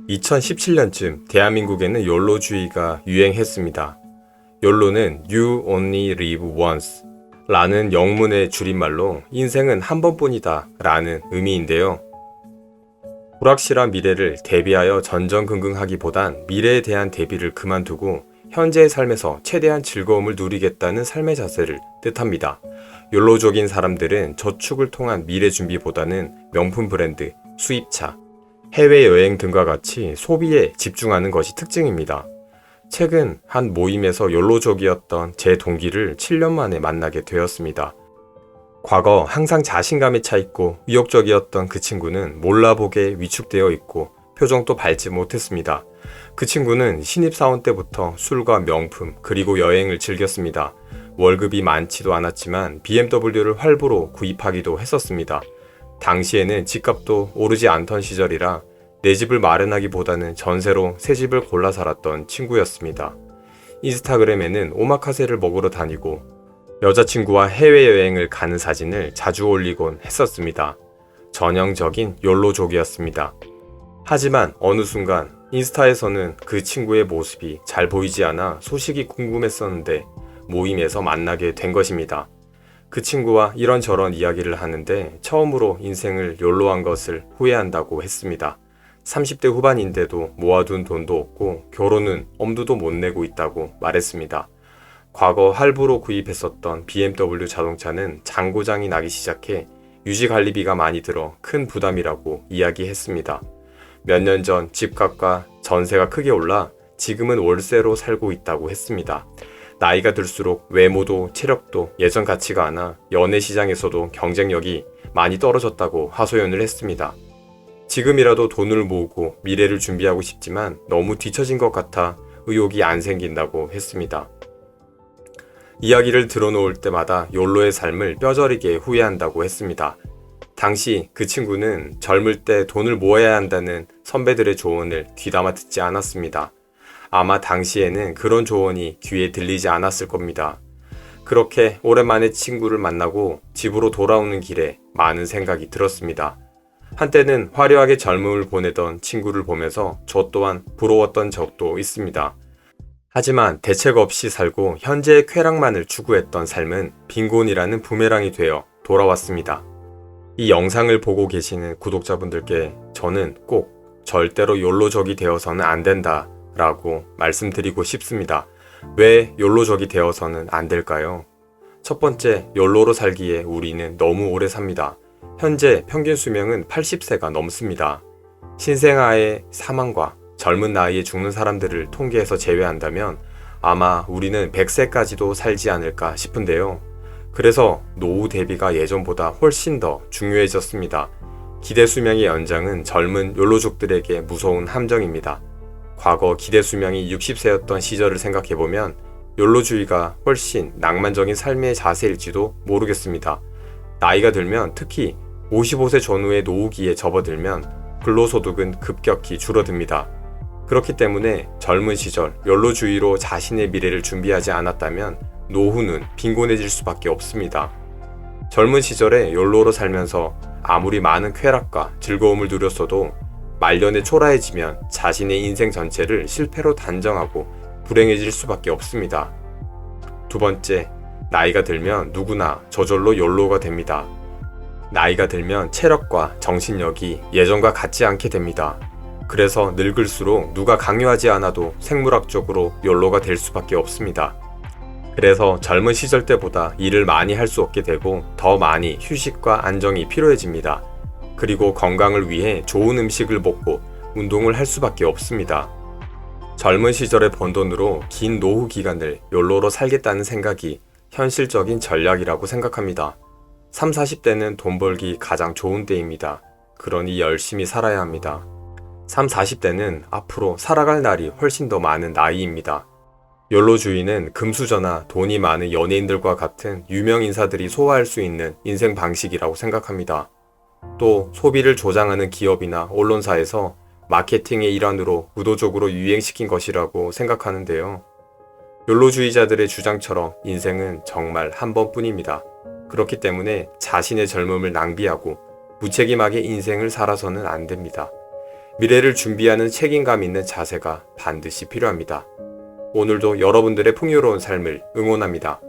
2017년쯤 대한민국에는 욜로주의가 유행했습니다. 욜로는 You Only Live Once 라는 영문의 줄임말로 인생은 한 번뿐이다 라는 의미인데요. 불확실한 미래를 대비하여 전전긍긍하기보단 미래에 대한 대비를 그만두고 현재의 삶에서 최대한 즐거움을 누리겠다는 삶의 자세를 뜻합니다. 욜로족인 사람들은 저축을 통한 미래 준비보다는 명품 브랜드, 수입차, 해외여행 등과 같이 소비에 집중하는 것이 특징입니다. 최근 한 모임에서 욜로족이었던 제 동기를 7년 만에 만나게 되었습니다. 과거 항상 자신감에 차 있고 위욕적이었던 그 친구는 몰라보게 위축되어 있고 표정도 밝지 못했습니다. 그 친구는 신입사원 때부터 술과 명품 그리고 여행을 즐겼습니다. 월급이 많지도 않았지만 BMW를 활부로 구입하기도 했었습니다. 당시에는 집값도 오르지 않던 시절이라 내 집을 마련하기보다는 전세로 새 집을 골라 살았던 친구였습니다. 인스타그램에는 오마카세를 먹으러 다니고 여자친구와 해외여행을 가는 사진을 자주 올리곤 했었습니다. 전형적인 욜로족이었습니다. 하지만 어느 순간 인스타에서는 그 친구의 모습이 잘 보이지 않아 소식이 궁금했었는데 모임에서 만나게 된 것입니다. 그 친구와 이런저런 이야기를 하는데 처음으로 인생을 욜로한 것을 후회한다고 했습니다. 30대 후반인데도 모아둔 돈도 없고 결혼은 엄두도 못 내고 있다고 말했습니다. 과거 할부로 구입했었던 BMW 자동차는 잔고장이 나기 시작해 유지관리비가 많이 들어 큰 부담이라고 이야기했습니다. 몇 년 전 집값과 전세가 크게 올라 지금은 월세로 살고 있다고 했습니다. 나이가 들수록 외모도 체력도 예전 같지가 않아 연애 시장에서도 경쟁력이 많이 떨어졌다고 하소연을 했습니다. 지금이라도 돈을 모으고 미래를 준비하고 싶지만 너무 뒤처진 것 같아 의욕이 안 생긴다고 했습니다. 이야기를 들어놓을 때마다 욜로의 삶을 뼈저리게 후회한다고 했습니다. 당시 그 친구는 젊을 때 돈을 모아야 한다는 선배들의 조언을 귀담아 듣지 않았습니다. 아마 당시에는 그런 조언이 귀에 들리지 않았을 겁니다. 그렇게 오랜만에 친구를 만나고 집으로 돌아오는 길에 많은 생각이 들었습니다. 한때는 화려하게 젊음을 보내던 친구를 보면서 저 또한 부러웠던 적도 있습니다. 하지만 대책 없이 살고 현재의 쾌락만을 추구했던 삶은 빈곤이라는 부메랑이 되어 돌아왔습니다. 이 영상을 보고 계시는 구독자분들께 저는 꼭 절대로 욜로족이 되어서는 안 된다 라고 말씀드리고 싶습니다. 왜 욜로족이 되어서는 안 될까요? 첫 번째, 욜로로 살기에 우리는 너무 오래 삽니다. 현재 평균 수명은 80세가 넘습니다. 신생아의 사망과 젊은 나이에 죽는 사람들을 통계에서 제외한다면 아마 우리는 100세까지도 살지 않을까 싶은데요. 그래서 노후 대비가 예전보다 훨씬 더 중요해졌습니다. 기대 수명의 연장은 젊은 욜로족들에게 무서운 함정입니다. 과거 기대 수명이 60세였던 시절을 생각해보면 욜로주의가 훨씬 낭만적인 삶의 자세일지도 모르겠습니다. 나이가 들면 특히 55세 전후의 노후기에 접어들면 근로소득은 급격히 줄어듭니다. 그렇기 때문에 젊은 시절 욜로주의로 자신의 미래를 준비하지 않았다면 노후는 빈곤해질 수밖에 없습니다. 젊은 시절에 욜로로 살면서 아무리 많은 쾌락과 즐거움을 누렸어도 말년에 초라해지면 자신의 인생 전체를 실패로 단정하고 불행해질 수밖에 없습니다. 두 번째, 나이가 들면 누구나 저절로 욜로가 됩니다. 나이가 들면 체력과 정신력이 예전과 같지 않게 됩니다. 그래서 늙을수록 누가 강요하지 않아도 생물학적으로 욜로가 될 수밖에 없습니다. 그래서 젊은 시절 때보다 일을 많이 할 수 없게 되고 더 많이 휴식과 안정이 필요해집니다. 그리고 건강을 위해 좋은 음식을 먹고 운동을 할 수밖에 없습니다. 젊은 시절에 번 돈으로 긴 노후 기간을 욜로로 살겠다는 생각이 현실적인 전략이라고 생각합니다. 3, 40대는 돈 벌기 가장 좋은 때입니다. 그러니 열심히 살아야 합니다. 3, 40대는 앞으로 살아갈 날이 훨씬 더 많은 나이입니다. 욜로주의는 금수저나 돈이 많은 연예인들과 같은 유명 인사들이 소화할 수 있는 인생 방식이라고 생각합니다. 또 소비를 조장하는 기업이나 언론사에서 마케팅의 일환으로 의도적으로 유행시킨 것이라고 생각하는데요. 욜로주의자들의 주장처럼 인생은 정말 한 번뿐입니다. 그렇기 때문에 자신의 젊음을 낭비하고 무책임하게 인생을 살아서는 안 됩니다. 미래를 준비하는 책임감 있는 자세가 반드시 필요합니다. 오늘도 여러분들의 풍요로운 삶을 응원합니다.